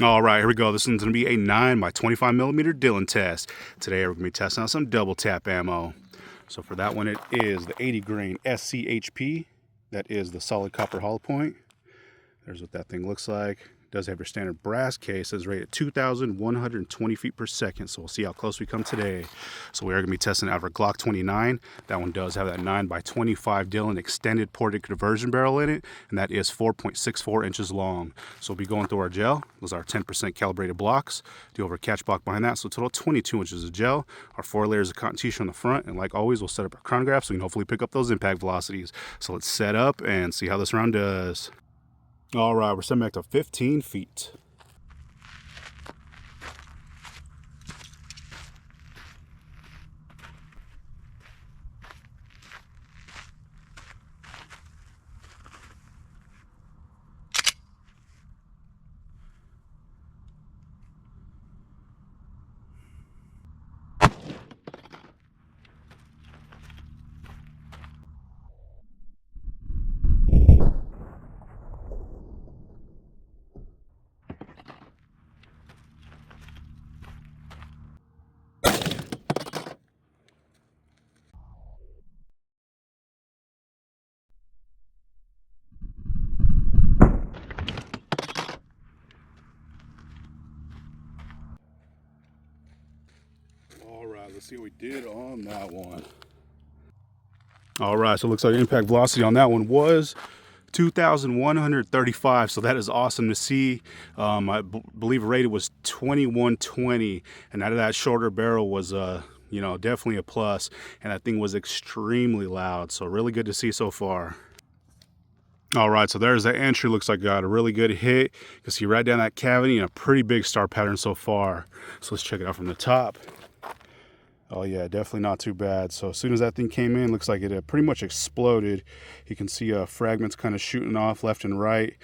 All right, here we go. This one's going to be a 9x25mm Dillon test. Today we're going to be testing out some double tap ammo. So for that one, it is the 80 grain SCHP. That is the solid copper hollow point. There's what that thing looks like. It does have your standard brass case. It's rated 2,120 feet per second. So we'll see how close we come today. So we are going to be testing out our Glock 29. That one does have that 9x25 Dillon extended ported conversion barrel in it, and that is 4.64 inches long. So we'll be going through our gel. Those are 10% calibrated blocks. Do over a catch block behind that, so total 22 inches of gel. Our 4 layers of cotton tissue on the front, and like always, we'll set up our chronograph so we can hopefully pick up those impact velocities. So let's set up and see how this round does. All right, we're setting back to 15 feet. All right, let's see what we did on that one. All right, so it looks like impact velocity on that one was 2,135, so that is awesome to see. I believe rated was 2120, and out of that shorter barrel was definitely a plus, and that thing was extremely loud, so really good to see so far. All right, so there's that entry. Looks like got a really good hit. You can see right down that cavity and a pretty big star pattern so far. So let's check it out from the top. Oh yeah, definitely not too bad. So as soon as that thing came in, looks like it pretty much exploded. You can see fragments kind of shooting off left and right.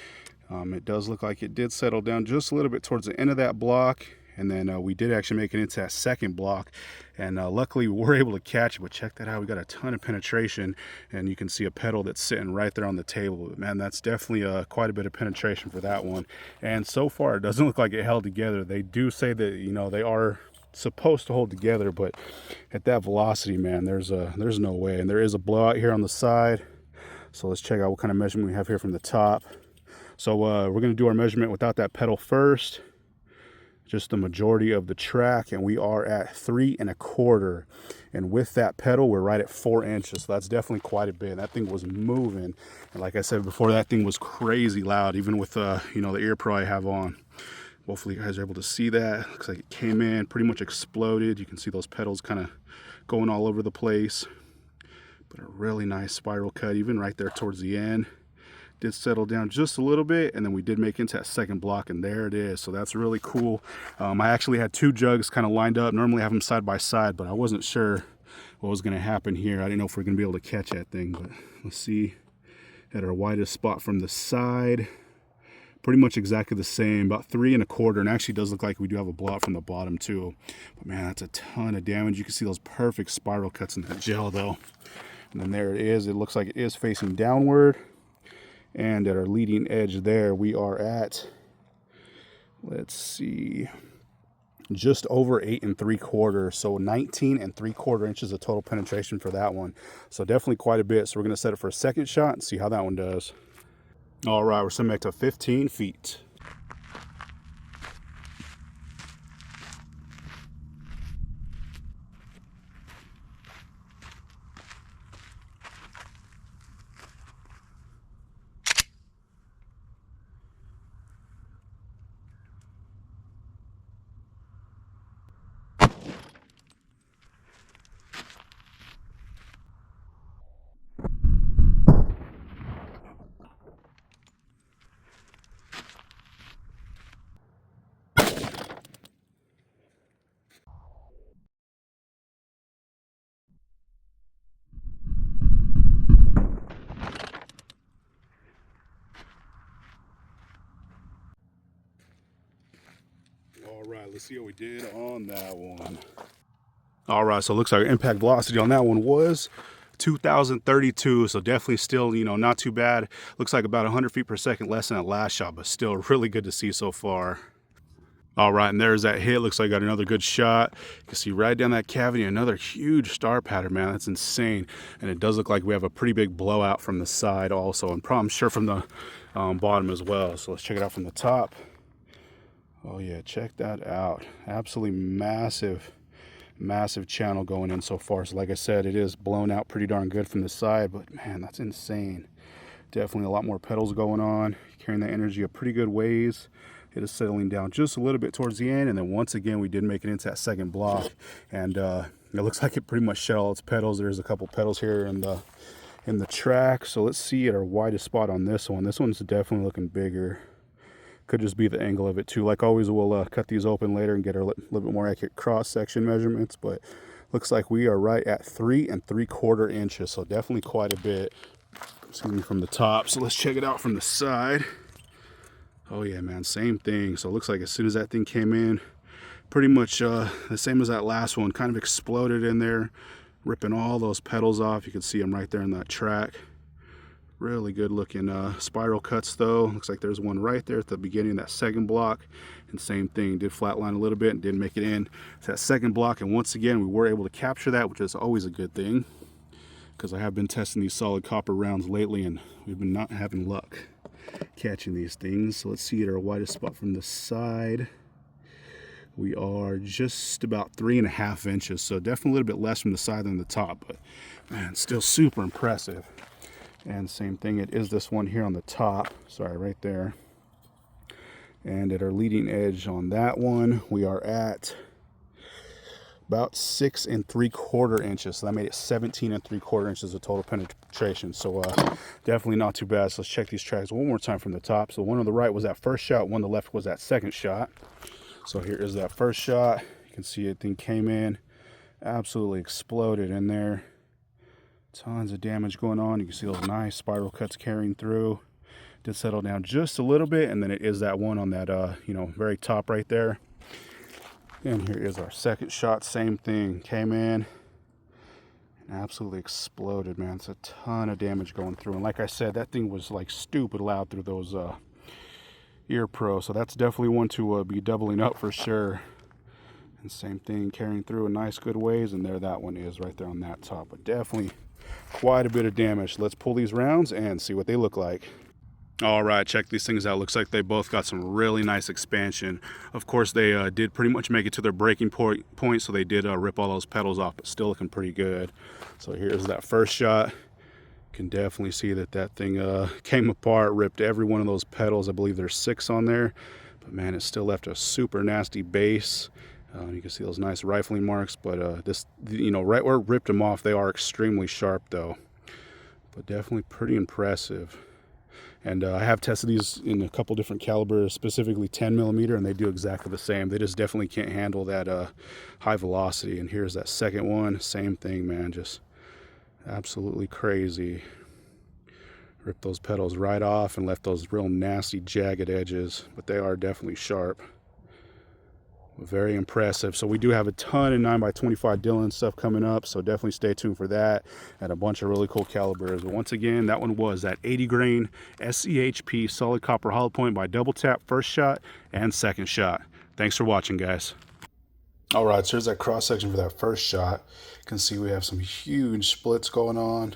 It does look like it did settle down just a little bit towards the end of that block. And then we did actually make it into that second block. And luckily we were able to catch it, but check that out. We got a ton of penetration, and you can see a pedal that's sitting right there on the table. But man, that's definitely quite a bit of penetration for that one. And so far it doesn't look like it held together. They do say that, they are supposed to hold together, but at that velocity, man, there's no way. And there is a blowout here on the side. So let's check out what kind of measurement we have here from the top. So we're going to do our measurement without that pedal first, just the majority of the track, and we are at 3 1/4, and with that pedal we're right at 4 inches. So that's definitely quite a bit. That thing was moving, and like I said before, that thing was crazy loud, even with the ear pro I have on. Hopefully you guys are able to see that. Looks like it came in, pretty much exploded. You can see those pedals kind of going all over the place. But a really nice spiral cut, even right there towards the end. Did settle down just a little bit, and then we did make into that second block, and there it is. So that's really cool. I actually had 2 jugs kind of lined up. Normally I have them side by side, but I wasn't sure what was going to happen here. I didn't know if we are going to be able to catch that thing, but let's see. At our widest spot from the side, pretty much exactly the same, about 3 1/4, and actually does look like we do have a blowout from the bottom too. But man, that's a ton of damage. You can see those perfect spiral cuts in that gel though. And then there it is. It looks like it is facing downward. And at our leading edge there, we are at, let's see, just over 8 3/4, so 19 3/4 inches of total penetration for that one. So definitely quite a bit. So we're going to set it for a second shot and see how that one does. All right, we're setting back to 15 feet. All right, let's see how we did on that one. All right, so it looks like impact velocity on that one was 2,032, so definitely still, not too bad. Looks like about 100 feet per second less than that last shot, but still really good to see so far. All right, and there's that hit. Looks like I got another good shot. You can see right down that cavity, another huge star pattern, man. That's insane. And it does look like we have a pretty big blowout from the side also, and I'm sure from the bottom as well. So let's check it out from the top. Oh yeah, check that out. Absolutely massive channel going in so far. So like I said, it is blown out pretty darn good from the side, but man, that's insane. Definitely a lot more petals going on, carrying that energy a pretty good ways. It is settling down just a little bit towards the end, and then once again we did make it into that second block, and it looks like it pretty much shed all its petals. There's a couple petals here in the track. So let's see at our widest spot on this one. This one's definitely looking bigger. Could just be the angle of it too. Like always, we'll cut these open later and get a little bit more accurate cross-section measurements, but looks like we are right at 3 3/4 inches, so definitely quite a bit. Excuse me, from the top. So let's check it out from the side. Oh yeah, man, same thing. So it looks like as soon as that thing came in, pretty much the same as that last one, kind of exploded in there, ripping all those petals off. You can see them right there in that track. Really good looking spiral cuts though. Looks like there's one right there at the beginning of that second block, and same thing, did flatline a little bit and didn't make it in to that second block. And once again, we were able to capture that, which is always a good thing, because I have been testing these solid copper rounds lately and we've been not having luck catching these things. So let's see at our widest spot from the side. We are just about 3 1/2 inches, so definitely a little bit less from the side than the top, but man, still super impressive. And same thing, it is this one here on the top, sorry, right there. And at our leading edge on that one, we are at about 6 3/4 inches. So that made it 17 3/4 inches of total penetration. So definitely not too bad. So let's check these tracks one more time from the top. So one on the right was that first shot, one on the left was that second shot. So here is that first shot. You can see it thing came in, absolutely exploded in there. Tons of damage going on. You can see those nice spiral cuts carrying through. Did settle down just a little bit, and then it is that one on that very top right there. And here is our second shot, same thing, came in and absolutely exploded, man. It's a ton of damage going through, and like I said, that thing was like stupid loud through those ear pro, so that's definitely one to be doubling up for sure. And same thing, carrying through in nice good ways, and there that one is right there on that top, but definitely quite a bit of damage. Let's pull these rounds and see what they look like. All right, check these things out. Looks like they both got some really nice expansion. Of course, they did pretty much make it to their breaking point, so they did rip all those petals off, but still looking pretty good. So here's that first shot. You can definitely see that that thing came apart, ripped every one of those petals. I believe there's 6 on there, but man, it still left a super nasty base. You can see those nice rifling marks, but this, right where it ripped them off, they are extremely sharp though, but definitely pretty impressive. And I have tested these in a couple different calibers, specifically 10mm, and they do exactly the same. They just definitely can't handle that high velocity. And here's that second one, same thing, man, just absolutely crazy. Ripped those petals right off and left those real nasty jagged edges, but they are definitely sharp. Very impressive. So we do have a ton of 9x25 Dillon stuff coming up, so definitely stay tuned for that, and a bunch of really cool calibers. But once again, that one was that 80 grain SCHP solid copper hollow point by DoubleTap, first shot and second shot. Thanks for watching, guys. All right, so here's that cross section for that first shot. You can see we have some huge splits going on.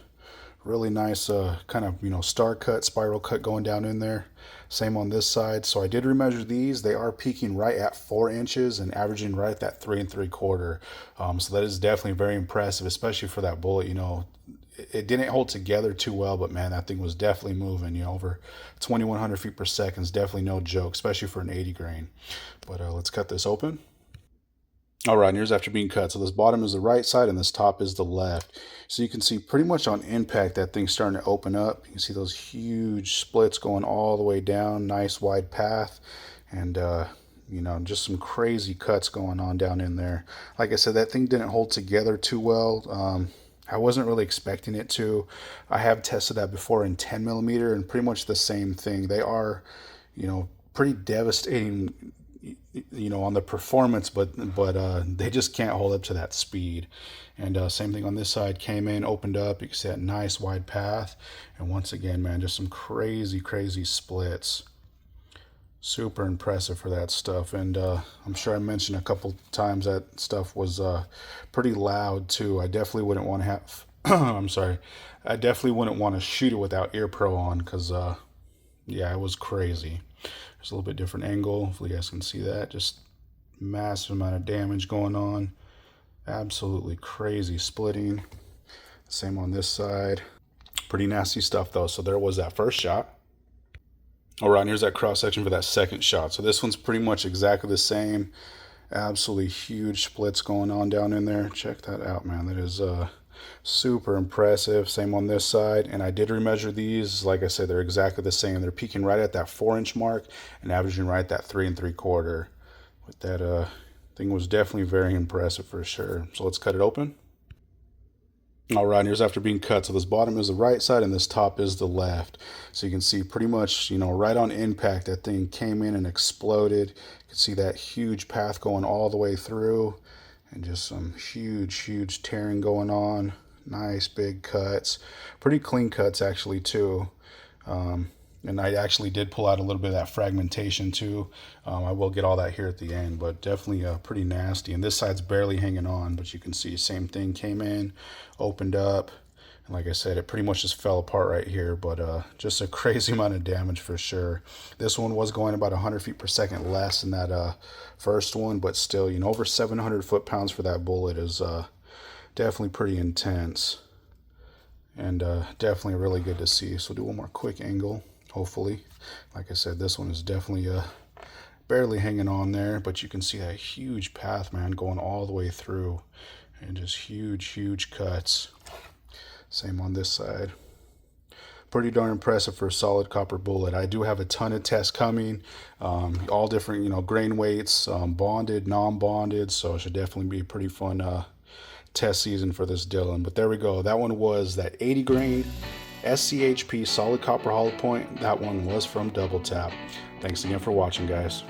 Really nice kind of, star cut, spiral cut going down in there. Same on this side. So I did remeasure these. They are peaking right at 4 inches and averaging right at that 3 3/4. So that is definitely very impressive, especially for that bullet. It didn't hold together too well, but man, that thing was definitely moving. Over 2,100 feet per second is definitely no joke, especially for an 80 grain. But let's cut this open. All right, and here's after being cut. So this bottom is the right side and this top is the left. So you can see pretty much on impact that thing's starting to open up. You can see those huge splits going all the way down, nice wide path, and just some crazy cuts going on down in there. Like I said, that thing didn't hold together too well. I wasn't really expecting it to. I have tested that before in 10mm and pretty much the same thing. They are, pretty devastating, on the performance, but they just can't hold up to that speed. And same thing on this side, came in, opened up, you can see that nice wide path, and once again, man, just some crazy splits. Super impressive for that stuff. And I'm sure I mentioned a couple times that stuff was pretty loud too. I definitely wouldn't want to have I'm sorry, I definitely wouldn't want to shoot it without ear pro on, because yeah, it was crazy. There's a little bit different angle, hopefully you guys can see that. Just massive amount of damage going on. Absolutely crazy splitting. Same on this side. Pretty nasty stuff though. So there was that first shot. All right, here's that cross section for that second shot. So this one's pretty much exactly the same. Absolutely huge splits going on down in there. Check that out, man. That is super impressive. Same on this side. And I did remeasure these. Like I said, they're exactly the same. They're peaking right at that 4-inch mark and averaging right at that 3 3/4. With that thing was definitely very impressive for sure. So let's cut it open. All right, here's after being cut. So this bottom is the right side and this top is the left. So you can see pretty much, you know, right on impact, that thing came in and exploded. You can see that huge path going all the way through, and just some huge tearing going on. Nice big cuts. Pretty clean cuts actually too. And I actually did pull out a little bit of that fragmentation too. I will get all that here at the end, but definitely pretty nasty. And this side's barely hanging on, but you can see same thing, came in, opened up, and like I said, it pretty much just fell apart right here. But just a crazy amount of damage for sure. This one was going about 100 feet per second less than that first one, but still, you know, over 700 foot-pounds for that bullet is definitely pretty intense, and definitely really good to see. So we'll do one more quick angle. Hopefully, like I said, this one is definitely barely hanging on there, but you can see that huge path, man, going all the way through, and just huge cuts. Same on this side. Pretty darn impressive for a solid copper bullet. I do have a ton of tests coming, all different, you know, grain weights, bonded, non-bonded, so it should definitely be a pretty fun test season for this Dillon. But there we go. That one was that 80 grain SCHP solid copper hollow point. That one was from DoubleTap. Thanks again for watching, guys.